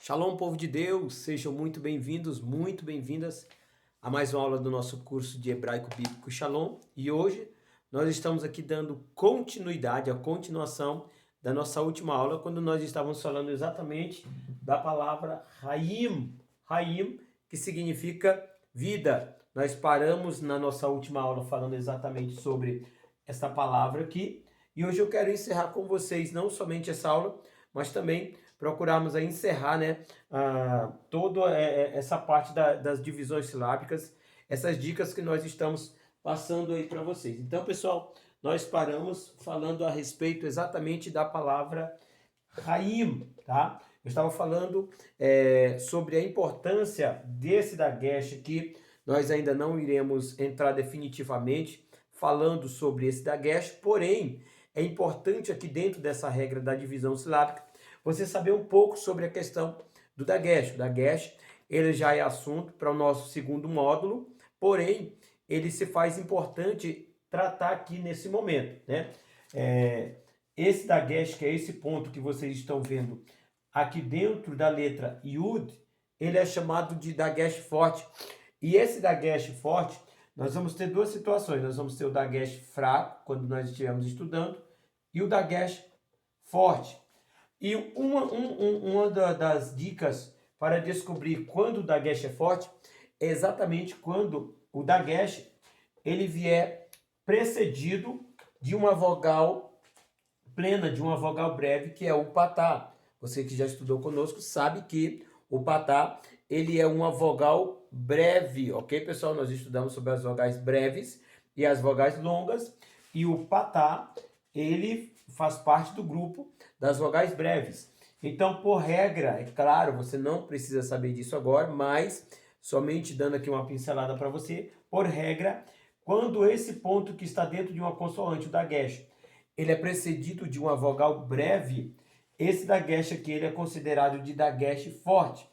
Shalom, povo de Deus, sejam muito bem-vindos, muito bem-vindas a mais uma aula do nosso curso de Hebraico Bíblico Shalom. E hoje nós estamos aqui dando continuidade, a continuação da nossa última aula, quando nós estávamos falando exatamente da palavra Hayim, Hayim, que significa vida. Nós paramos na nossa última aula falando exatamente sobre essa palavra aqui, e hoje eu quero encerrar com vocês não somente essa aula, mas também procurarmos aí encerrar, toda essa parte das divisões silábicas, essas dicas que nós estamos passando aí para vocês. Então, pessoal, nós paramos falando a respeito exatamente da palavra Haim, tá? Eu estava falando sobre a importância desse dagesh aqui. Nós ainda não iremos entrar definitivamente falando sobre esse dagesh, porém, é importante aqui dentro dessa regra da divisão silábica você saber um pouco sobre a questão do dagesh. O dagesh, ele já é assunto para o nosso segundo módulo, porém, ele se faz importante tratar aqui nesse momento, né? Esse dagesh, que é esse ponto que vocês estão vendo aqui dentro da letra Yud, ele é chamado de dagesh forte. E esse dagesh forte, nós vamos ter duas situações. Nós vamos ter o dagesh fraco, quando nós estivermos estudando, e o dagesh forte. E uma das dicas para descobrir quando o dagesh é forte é exatamente quando o dagesh ele vier precedido de uma vogal plena, de uma vogal breve, que é o patá. Você que já estudou conosco sabe que o patá ele é uma vogal breve, ok, pessoal? Nós estudamos sobre as vogais breves e as vogais longas, e o patá ele faz parte do grupo das vogais breves. Então, por regra, é claro, você não precisa saber disso agora, mas somente dando aqui uma pincelada para você, por regra, quando esse ponto que está dentro de uma consoante, o dagesh, ele é precedido de uma vogal breve, esse dagesh aqui ele é considerado de dagesh forte.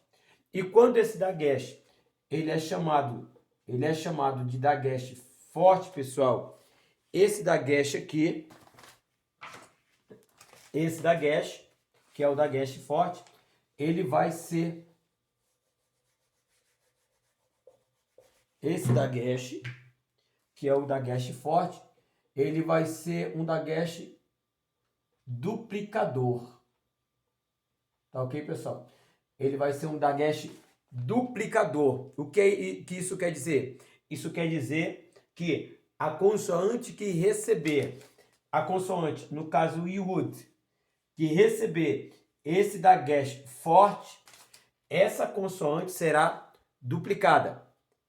E quando esse dagesh ele é chamado de dagesh forte, pessoal, esse dagesh aqui, esse dagesh, que é o dagesh forte, ele vai ser esse dagesh, que é o dagesh forte, ele vai ser um dagesh duplicador. Tá ok, pessoal? Ele vai ser um dagesh duplicador. O que isso quer dizer? Isso quer dizer que a consoante que receber, a consoante, no caso Yud, que receber esse dagesh forte, essa consoante será duplicada.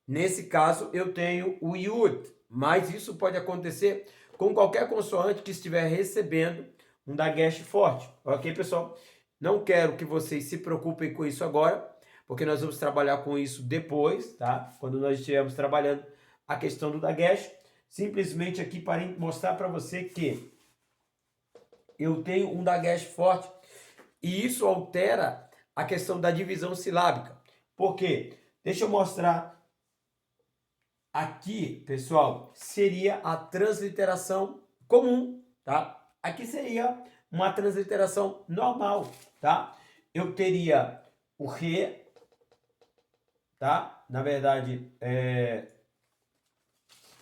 Nesse caso, eu tenho o Yud, mas isso pode acontecer com qualquer consoante que estiver recebendo um dagesh forte. Ok, pessoal? Não quero que vocês se preocupem com isso agora, porque nós vamos trabalhar com isso depois, tá? Quando nós estivermos trabalhando a questão do dagesh. Simplesmente aqui para mostrar para você que eu tenho um dagesh forte e isso altera a questão da divisão silábica. Por quê? Deixa eu mostrar aqui, pessoal, seria a transliteração comum, tá? Aqui seria uma transliteração normal, tá? Eu teria o re, tá? Na verdade,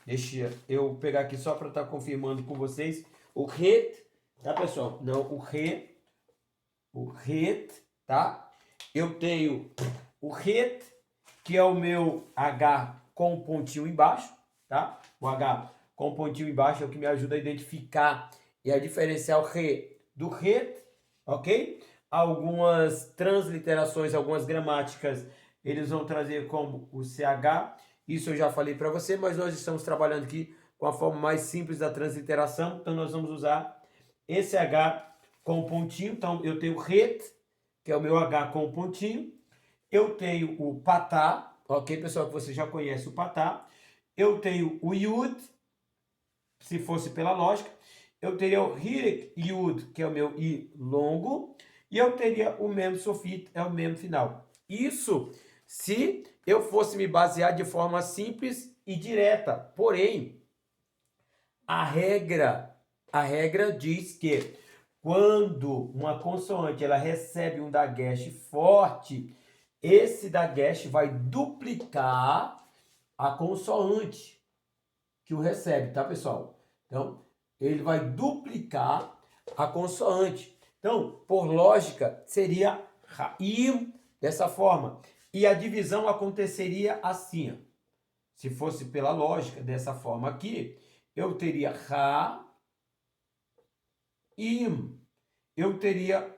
deixa eu pegar aqui só para estar confirmando com vocês. O re, tá, pessoal? Não, o re, tá? Eu tenho o re, que é o meu H com um pontinho embaixo, tá? O H com um pontinho embaixo é o que me ajuda a identificar e a diferenciar o re do re, ok? Algumas transliterações, algumas gramáticas, eles vão trazer como o CH, isso eu já falei para você, mas nós estamos trabalhando aqui com a forma mais simples da transliteração, então nós vamos usar esse H com um pontinho, então eu tenho ret, que é o meu H com um pontinho, eu tenho o patá, ok, pessoal, que você já conhece o patá, eu tenho o yud, se fosse pela lógica, eu teria o hirek yud, que é o meu i longo, e eu teria o mem sofit, é o mem final. Isso se eu fosse me basear de forma simples e direta. Porém, a regra diz que quando uma consoante ela recebe um dagesh forte, esse dagesh vai duplicar a consoante que o recebe, tá, pessoal? Então, ele vai duplicar a consoante. Então, por lógica, seria Ra'im dessa forma. E a divisão aconteceria assim, ó. Se fosse pela lógica, dessa forma aqui, eu teria Ra'im. Eu teria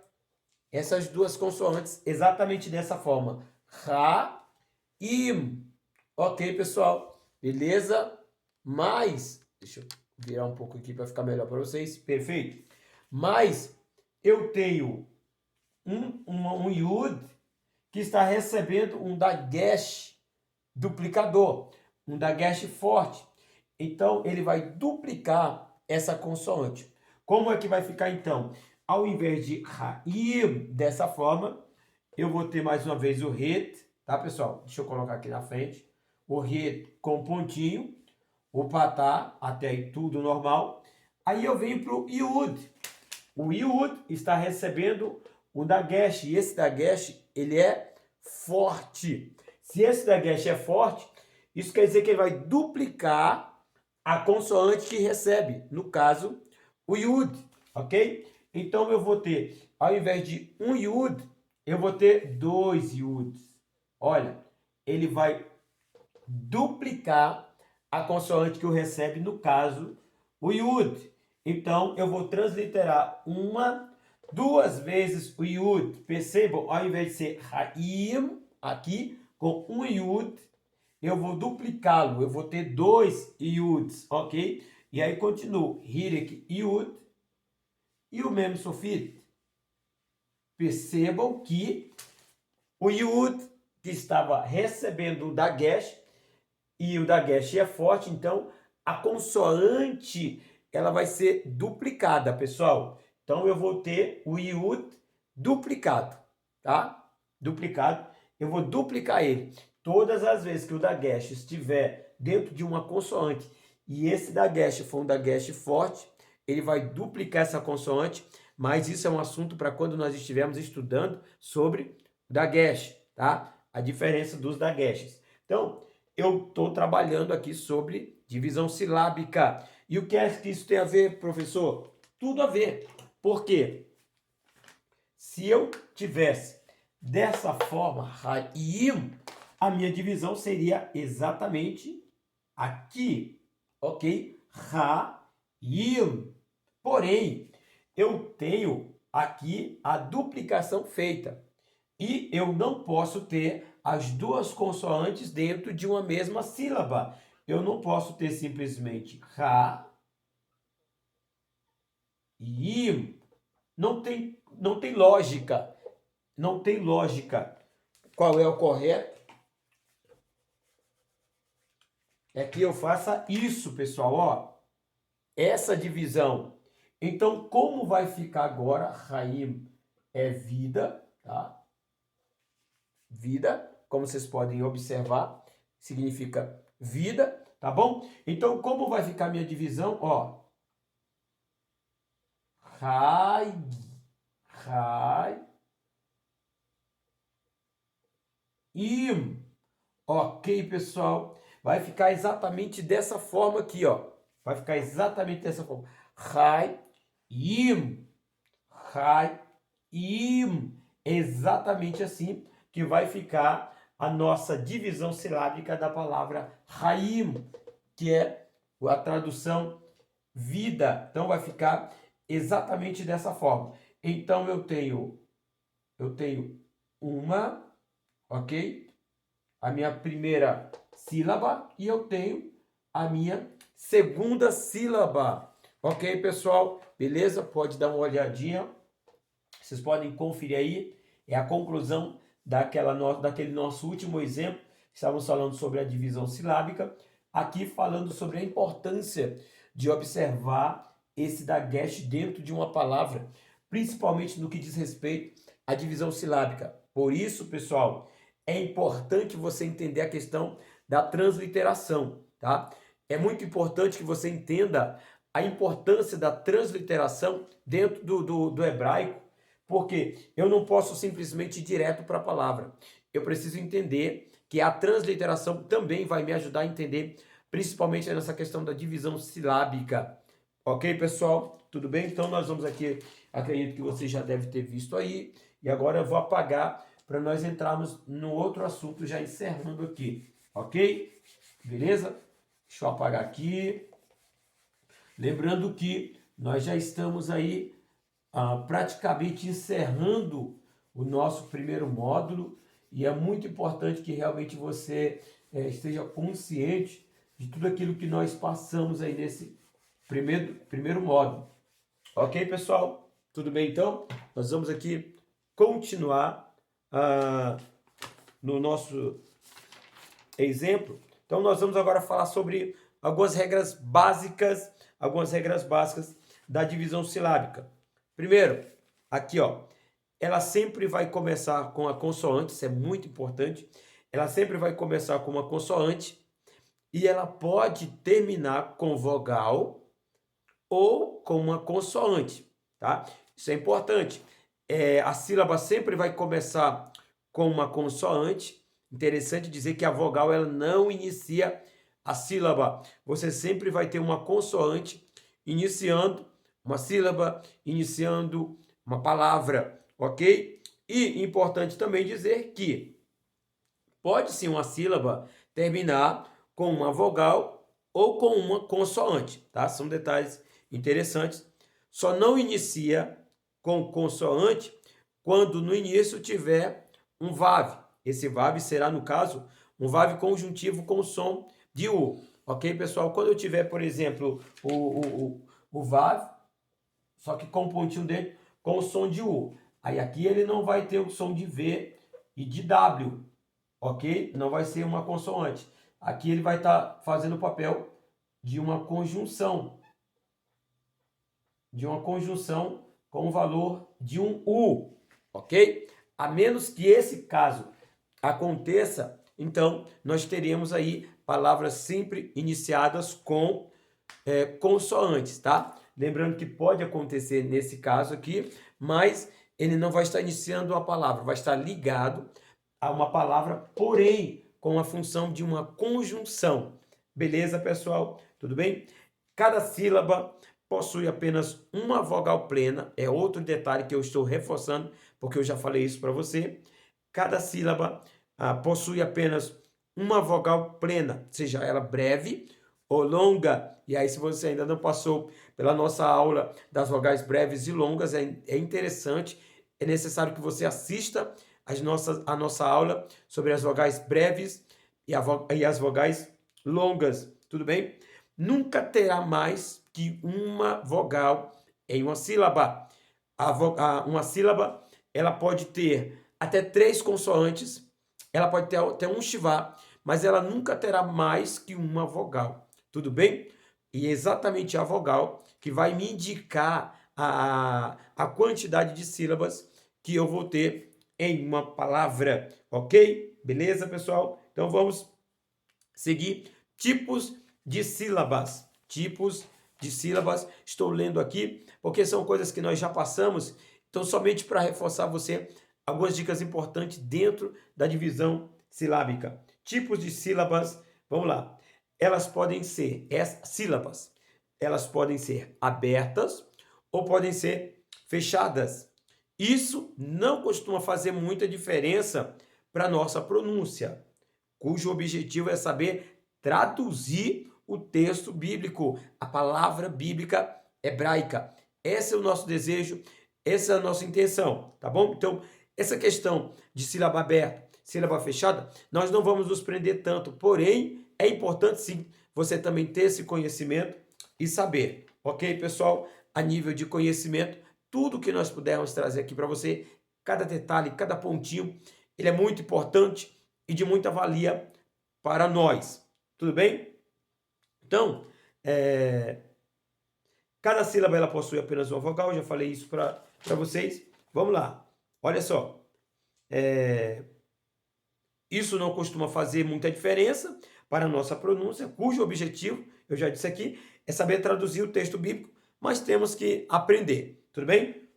essas duas consoantes exatamente dessa forma. Ra'im. Ok, pessoal? Beleza? Mas, deixa eu virar um pouco aqui para ficar melhor para vocês. Perfeito. Mas eu tenho um Yud que está recebendo um dagesh duplicador, um dagesh forte. Então, ele vai duplicar essa consoante. Como é que vai ficar, então? Ao invés de Ra'im, dessa forma, eu vou ter mais uma vez o Het, tá, pessoal? Deixa eu colocar aqui na frente. O Het com pontinho, o Patá, até aí tudo normal. Aí eu venho para o Yud. O Yud está recebendo um dagesh, e esse dagesh, ele é forte. Se esse dagesh é forte, isso quer dizer que ele vai duplicar a consoante que recebe, no caso, o Yud, ok? Então eu vou ter, ao invés de um Yud, eu vou ter 2 Yuds. Olha, ele vai duplicar a consoante que o recebe, no caso, o Yud. Então, eu vou transliterar duas vezes o Yud. Percebam, ao invés de ser Ra'im, aqui, com um Yud, eu vou duplicá-lo. Eu vou ter 2 Yuds, ok? E aí, continuo. Hirek Yud e o Mem Sofit. Percebam que o Yud, que estava recebendo o dagesh, e o dagesh é forte, então a consoante ela vai ser duplicada, pessoal. Então eu vou ter o Yud duplicado, tá? Duplicado. Eu vou duplicar ele. Todas as vezes que o dagesh estiver dentro de uma consoante e esse dagesh for um dagesh forte, ele vai duplicar essa consoante, mas isso é um assunto para quando nós estivermos estudando sobre dagesh, tá? A diferença dos dageshes. Então, eu estou trabalhando aqui sobre divisão silábica. E o que é que isso tem a ver, professor? Tudo a ver. Por quê? Se eu tivesse dessa forma, Ra'im, a minha divisão seria exatamente aqui, ok? Ra'im. Porém, eu tenho aqui a duplicação feita. E eu não posso ter as duas consoantes dentro de uma mesma sílaba. Eu não posso ter simplesmente Ra e Im. Não tem lógica. Não tem lógica. Qual é o correto? É que eu faça isso, pessoal. Ó, essa divisão. Então, como vai ficar agora? Raim é vida, tá? Vida, como vocês podem observar, significa vida, tá bom? Então, como vai ficar a minha divisão? Ó, Rai, Im. Ok, pessoal? Vai ficar exatamente dessa forma aqui, ó. Vai ficar exatamente dessa forma. Im. Im. Exatamente assim que vai ficar a nossa divisão silábica da palavra Raim, que é a tradução vida. Então vai ficar exatamente dessa forma. Então eu tenho uma, ok? A minha primeira sílaba e eu tenho a minha segunda sílaba. Ok, pessoal? Beleza? Pode dar uma olhadinha. Vocês podem conferir aí. É a conclusão daquele nosso último exemplo. Estávamos falando sobre a divisão silábica. Aqui falando sobre a importância de observar esse dagesh dentro de uma palavra, principalmente no que diz respeito à divisão silábica. Por isso, pessoal, é importante você entender a questão da transliteração, tá? É muito importante que você entenda a importância da transliteração dentro do hebraico, porque eu não posso simplesmente ir direto para a palavra. Eu preciso entender que a transliteração também vai me ajudar a entender, principalmente nessa questão da divisão silábica. Ok, pessoal? Tudo bem? Então nós vamos aqui, acredito que você já deve ter visto aí, e agora eu vou apagar para nós entrarmos no outro assunto, já encerrando aqui, ok? Beleza? Deixa eu apagar aqui. Lembrando que nós já estamos aí praticamente encerrando o nosso primeiro módulo, e é muito importante que realmente você esteja consciente de tudo aquilo que nós passamos aí nesse primeiro módulo. Ok, pessoal? Tudo bem, então? Nós vamos aqui continuar no nosso exemplo. Então, nós vamos agora falar sobre algumas regras básicas da divisão silábica. Primeiro, aqui, ó, ela sempre vai começar com a consoante, isso é muito importante. Ela sempre vai começar com uma consoante e ela pode terminar com vogal ou com uma consoante, tá? Isso é importante. A sílaba sempre vai começar com uma consoante. Interessante dizer que a vogal ela não inicia a sílaba. Você sempre vai ter uma consoante iniciando uma sílaba, iniciando uma palavra, ok? E importante também dizer que pode sim uma sílaba terminar com uma vogal ou com uma consoante, tá? São detalhes interessantes. Só não inicia com consoante quando no início tiver um VAV. Esse VAV será, no caso, um VAV conjuntivo com som de U. Ok, pessoal? Quando eu tiver, por exemplo, o VAV, só que com um pontinho dele, com o som de U. Aí aqui ele não vai ter o som de V e de W, ok? Não vai ser uma consoante. Aqui ele vai estar fazendo o papel de uma conjunção. Com o valor de um U, ok? A menos que esse caso aconteça, então nós teremos aí palavras sempre iniciadas com consoantes, tá? Lembrando que pode acontecer nesse caso aqui, mas ele não vai estar iniciando a palavra, vai estar ligado a uma palavra, porém com a função de uma conjunção. Beleza, pessoal? Tudo bem? Cada sílaba possui apenas uma vogal plena, é outro detalhe que eu estou reforçando, porque eu já falei isso para você. Cada sílaba possui apenas uma vogal plena, seja ela breve ou longa. E aí, se você ainda não passou pela nossa aula das vogais breves e longas, é interessante, é necessário que você assista a nossa aula sobre as vogais breves e as vogais longas, tudo bem? Nunca terá mais que uma vogal em uma sílaba. Uma sílaba ela pode ter até 3 consoantes, ela pode ter até um chivá, mas ela nunca terá mais que uma vogal. Tudo bem? E é exatamente a vogal que vai me indicar a quantidade de sílabas que eu vou ter em uma palavra, ok? Beleza, pessoal? Então vamos seguir tipos de sílabas. Tipos de sílabas. Estou lendo aqui porque são coisas que nós já passamos. Então, somente para reforçar você, algumas dicas importantes dentro da divisão silábica. Tipos de sílabas, vamos lá. Elas podem ser, sílabas, elas podem ser abertas ou podem ser fechadas. Isso não costuma fazer muita diferença para a nossa pronúncia, cujo objetivo é saber traduzir o texto bíblico, a palavra bíblica hebraica. Esse é o nosso desejo, essa é a nossa intenção, tá bom? Então, essa questão de sílaba aberta, sílaba fechada, nós não vamos nos prender tanto, porém, é importante sim você também ter esse conhecimento e saber, ok, pessoal? A nível de conhecimento, tudo que nós pudermos trazer aqui para você, cada detalhe, cada pontinho, ele é muito importante e de muita valia para nós. Tudo bem? Então, cada sílaba ela possui apenas uma vogal, eu já falei isso para vocês. Vamos lá. Olha só. Isso não costuma fazer muita diferença, para a nossa pronúncia, cujo objetivo, eu já disse aqui, é saber traduzir o texto bíblico, mas temos que aprender, tudo bem?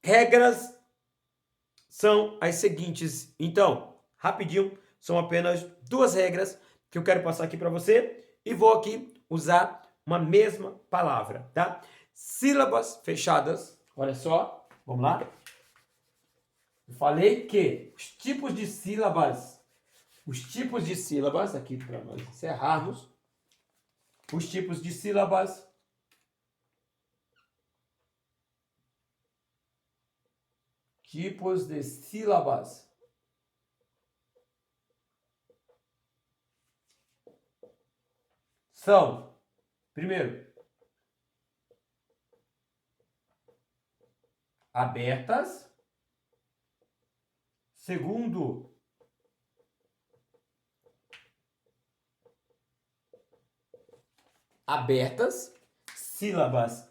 Regras são as seguintes, então, rapidinho, são apenas 2 regras que eu quero passar aqui para você e vou aqui usar uma mesma palavra, tá? Sílabas fechadas, olha só, vamos lá. Eu falei que os tipos de sílabas, aqui para nós encerrarmos, os tipos de sílabas são, primeiro, abertas, segundo, abertas, sílabas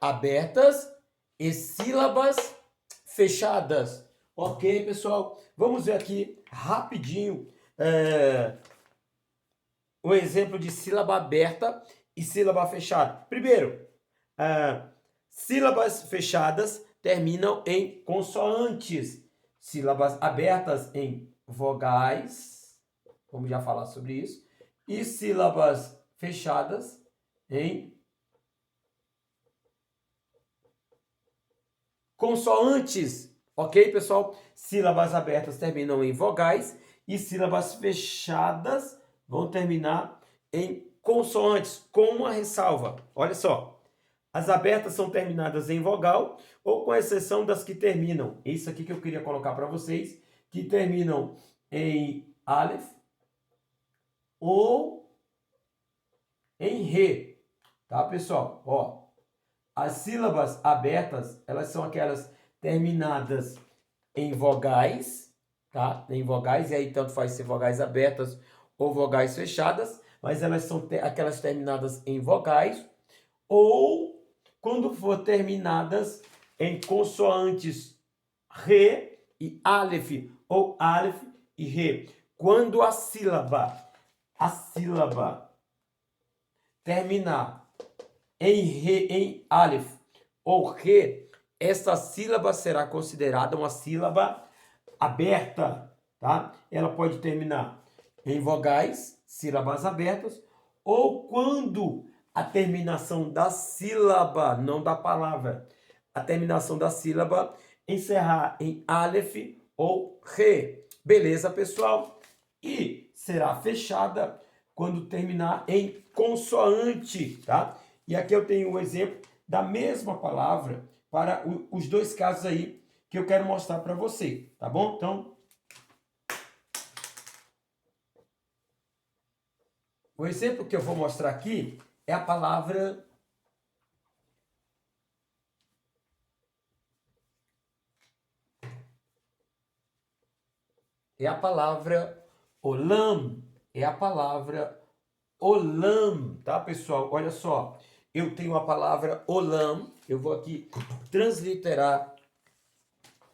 abertas e sílabas fechadas. Ok, pessoal? Vamos ver aqui rapidinho o exemplo de sílaba aberta e sílaba fechada. Primeiro, sílabas fechadas terminam em consoantes. Sílabas abertas em vogais, vamos já falar sobre isso. E sílabas fechadas em consoantes, ok, pessoal? Sílabas abertas terminam em vogais e sílabas fechadas vão terminar em consoantes, com uma ressalva. Olha só, as abertas são terminadas em vogal, ou com exceção das que terminam, isso aqui que eu queria colocar para vocês, que terminam em aleph ou em re, tá, pessoal? Ó, as sílabas abertas, elas são aquelas terminadas em vogais, tá? Em vogais, e aí tanto faz ser vogais abertas ou vogais fechadas, mas elas são aquelas terminadas em vogais, ou quando for terminadas em consoantes re e aleph, ou aleph e re. Quando a sílaba terminar em re, em aleph ou re, essa sílaba será considerada uma sílaba aberta, tá? Ela pode terminar em vogais, sílabas abertas, ou quando a terminação da sílaba, não da palavra, a terminação da sílaba encerrar em aleph ou re. Beleza, pessoal? E será fechada quando terminar em consoante, tá? E aqui eu tenho um exemplo da mesma palavra para os 2 casos aí que eu quero mostrar para você, tá bom? Então, o exemplo que eu vou mostrar aqui é a palavra olam, tá, pessoal? Olha só, eu tenho a palavra olam, eu vou aqui transliterar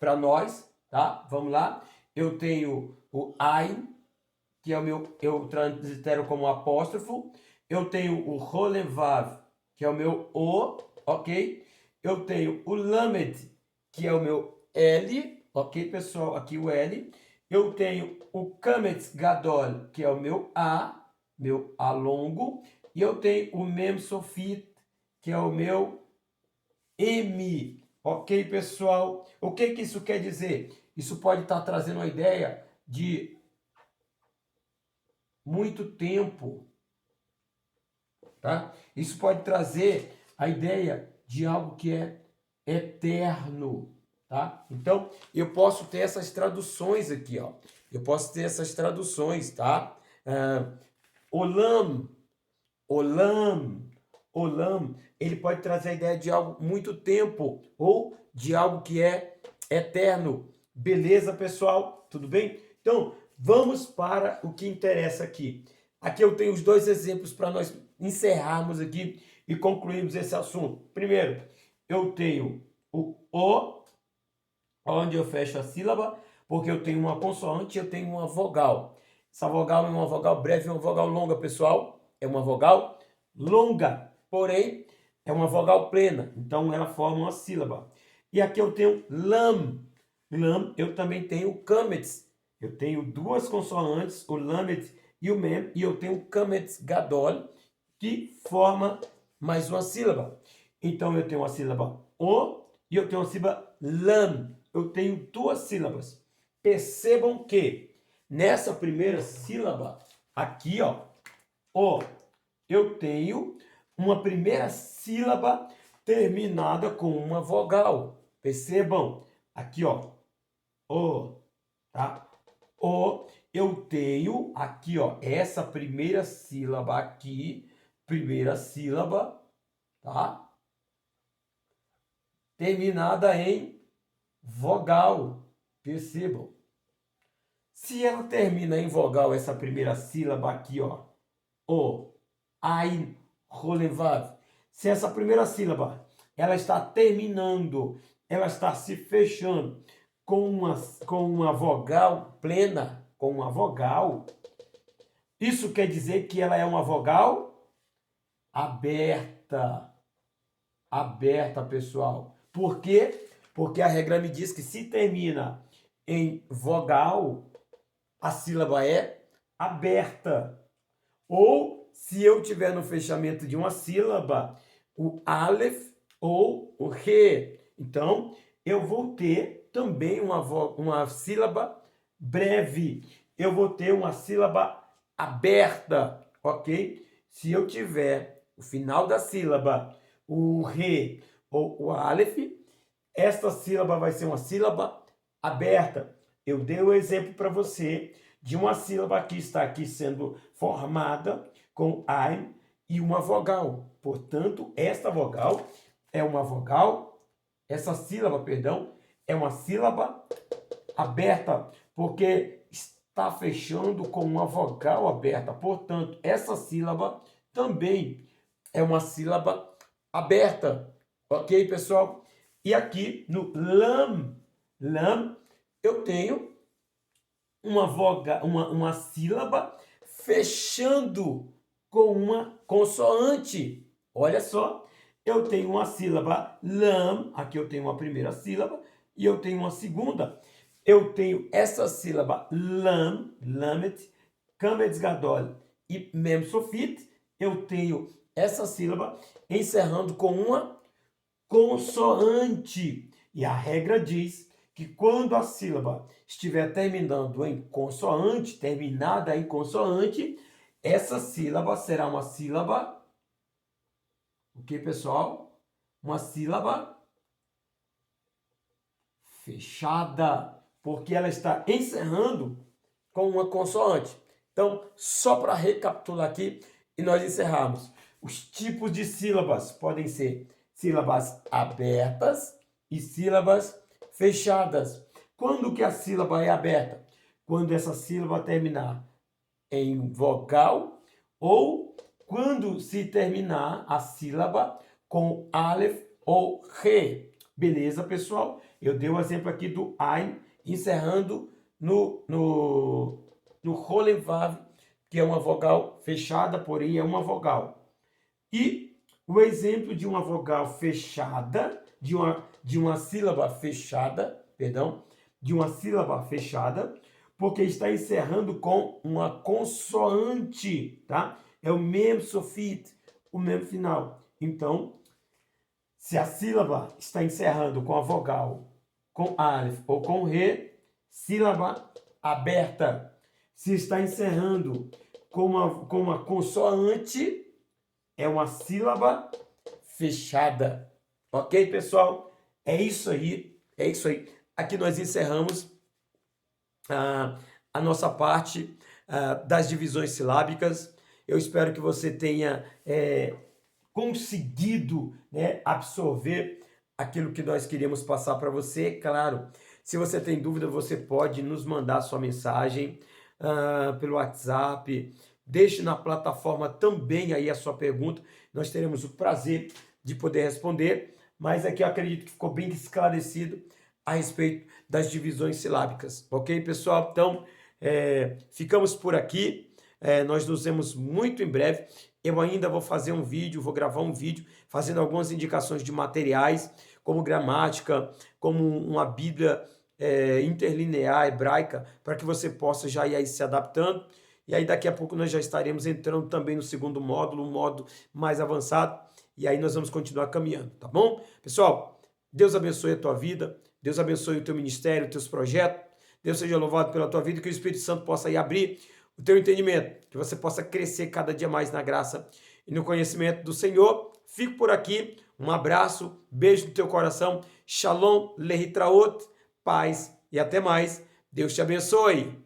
para nós, tá? Vamos lá. Eu tenho o ain, que é o meu, eu translitero como apóstrofo. Eu tenho o rolevav, que é o meu o, ok? Eu tenho o lamed, que é o meu L, ok, pessoal? Aqui o L. Eu tenho o kametz gadol, que é o meu A longo. E eu tenho o mem sofit, que é o meu M. Ok, pessoal? O que que isso quer dizer? Isso pode estar trazendo uma ideia de muito tempo, tá? Isso pode trazer a ideia de algo que é eterno, tá? Então, eu posso ter essas traduções aqui, ó. Eu posso ter essas traduções, tá? Olam, ele pode trazer a ideia de algo muito tempo ou de algo que é eterno. Beleza, pessoal? Tudo bem? Então, vamos para o que interessa aqui. Aqui eu tenho os 2 exemplos para nós encerrarmos aqui e concluirmos esse assunto. Primeiro, eu tenho o onde eu fecho a sílaba, porque eu tenho uma consoante e eu tenho uma vogal. Essa vogal é uma vogal breve, uma vogal longa, pessoal. É uma vogal longa, porém é uma vogal plena. Então ela forma uma sílaba. E aqui eu tenho lam. Lam, eu também tenho kamets. Eu tenho duas consoantes, o lamet e o mem, e eu tenho o kamets gadol, que forma mais uma sílaba. Então eu tenho uma sílaba o e eu tenho uma sílaba lam. Eu tenho duas sílabas. Percebam que nessa primeira sílaba, aqui, ó, o, eu tenho uma primeira sílaba terminada com uma vogal. Percebam? Aqui, ó, o, tá? O, eu tenho aqui, ó, essa primeira sílaba aqui, primeira sílaba, tá? Terminada em vogal. Percebam? Se ela termina em vogal, essa primeira sílaba aqui, ó, o, ain, rolevav. Se essa primeira sílaba, ela está terminando, ela está se fechando com uma vogal plena, com uma vogal, isso quer dizer que ela é uma vogal aberta. Aberta, pessoal. Por quê? Porque a regra me diz que se termina em vogal, a sílaba é aberta. Ou se eu tiver no fechamento de uma sílaba, o aleph ou o re. Então, eu vou ter também uma sílaba breve. Eu vou ter uma sílaba aberta, ok? Se eu tiver o final da sílaba, o re ou o aleph, esta sílaba vai ser uma sílaba aberta. Eu dei o exemplo para você de uma sílaba que está aqui sendo formada com ein e uma vogal. Portanto, esta vogal é uma vogal, essa sílaba, perdão, é uma sílaba aberta, porque está fechando com uma vogal aberta. Portanto, essa sílaba também é uma sílaba aberta. Ok, pessoal? E aqui no lam, eu tenho uma sílaba fechando com uma consoante. Olha só, eu tenho uma sílaba lam, aqui eu tenho uma primeira sílaba, e eu tenho uma segunda. Eu tenho essa sílaba lam, lamet, kametz gadol e mem sofit. Eu tenho essa sílaba encerrando com uma consoante. E a regra diz que quando a sílaba estiver terminando em consoante, terminada em consoante, essa sílaba será uma sílaba, o que, pessoal? Uma sílaba fechada, porque ela está encerrando com uma consoante. Então, só para recapitular aqui e nós encerrarmos, os tipos de sílabas podem ser sílabas abertas e sílabas fechadas. Quando que a sílaba é aberta? Quando essa sílaba terminar em vogal ou quando se terminar a sílaba com aleph ou re. Beleza, pessoal? Eu dei o exemplo aqui do ein, encerrando no rolevav, que é uma vogal fechada, porém é uma vogal. E o exemplo de uma vogal fechada, de uma sílaba fechada, perdão, de uma sílaba fechada, porque está encerrando com uma consoante, tá? É o mem sofit, o mem final. Então, se a sílaba está encerrando com a vogal, com aleph ou com re, sílaba aberta. Se está encerrando com uma consoante, é uma sílaba fechada. Ok, pessoal? É isso aí. É isso aí. Aqui nós encerramos a nossa parte das divisões silábicas. Eu espero que você tenha conseguido, né, absorver aquilo que nós queríamos passar para você. Claro, se você tem dúvida, você pode nos mandar sua mensagem pelo WhatsApp. Deixe na plataforma também aí a sua pergunta. Nós teremos o prazer de poder responder. Mas aqui eu acredito que ficou bem esclarecido a respeito das divisões silábicas. Ok, pessoal? Então, Ficamos por aqui. Nós nos vemos muito em breve. Eu ainda vou fazer um vídeo, vou gravar um vídeo fazendo algumas indicações de materiais, como gramática, como uma Bíblia interlinear hebraica, para que você possa já ir aí se adaptando. E aí daqui a pouco nós já estaremos entrando também no segundo módulo, um módulo mais avançado, e aí nós vamos continuar caminhando, tá bom? Pessoal, Deus abençoe a tua vida, Deus abençoe o teu ministério, os teus projetos, Deus seja louvado pela tua vida, que o Espírito Santo possa aí abrir o teu entendimento, que você possa crescer cada dia mais na graça e no conhecimento do Senhor. Fico por aqui, um abraço, beijo no teu coração, shalom, lehitraot, paz e até mais. Deus te abençoe.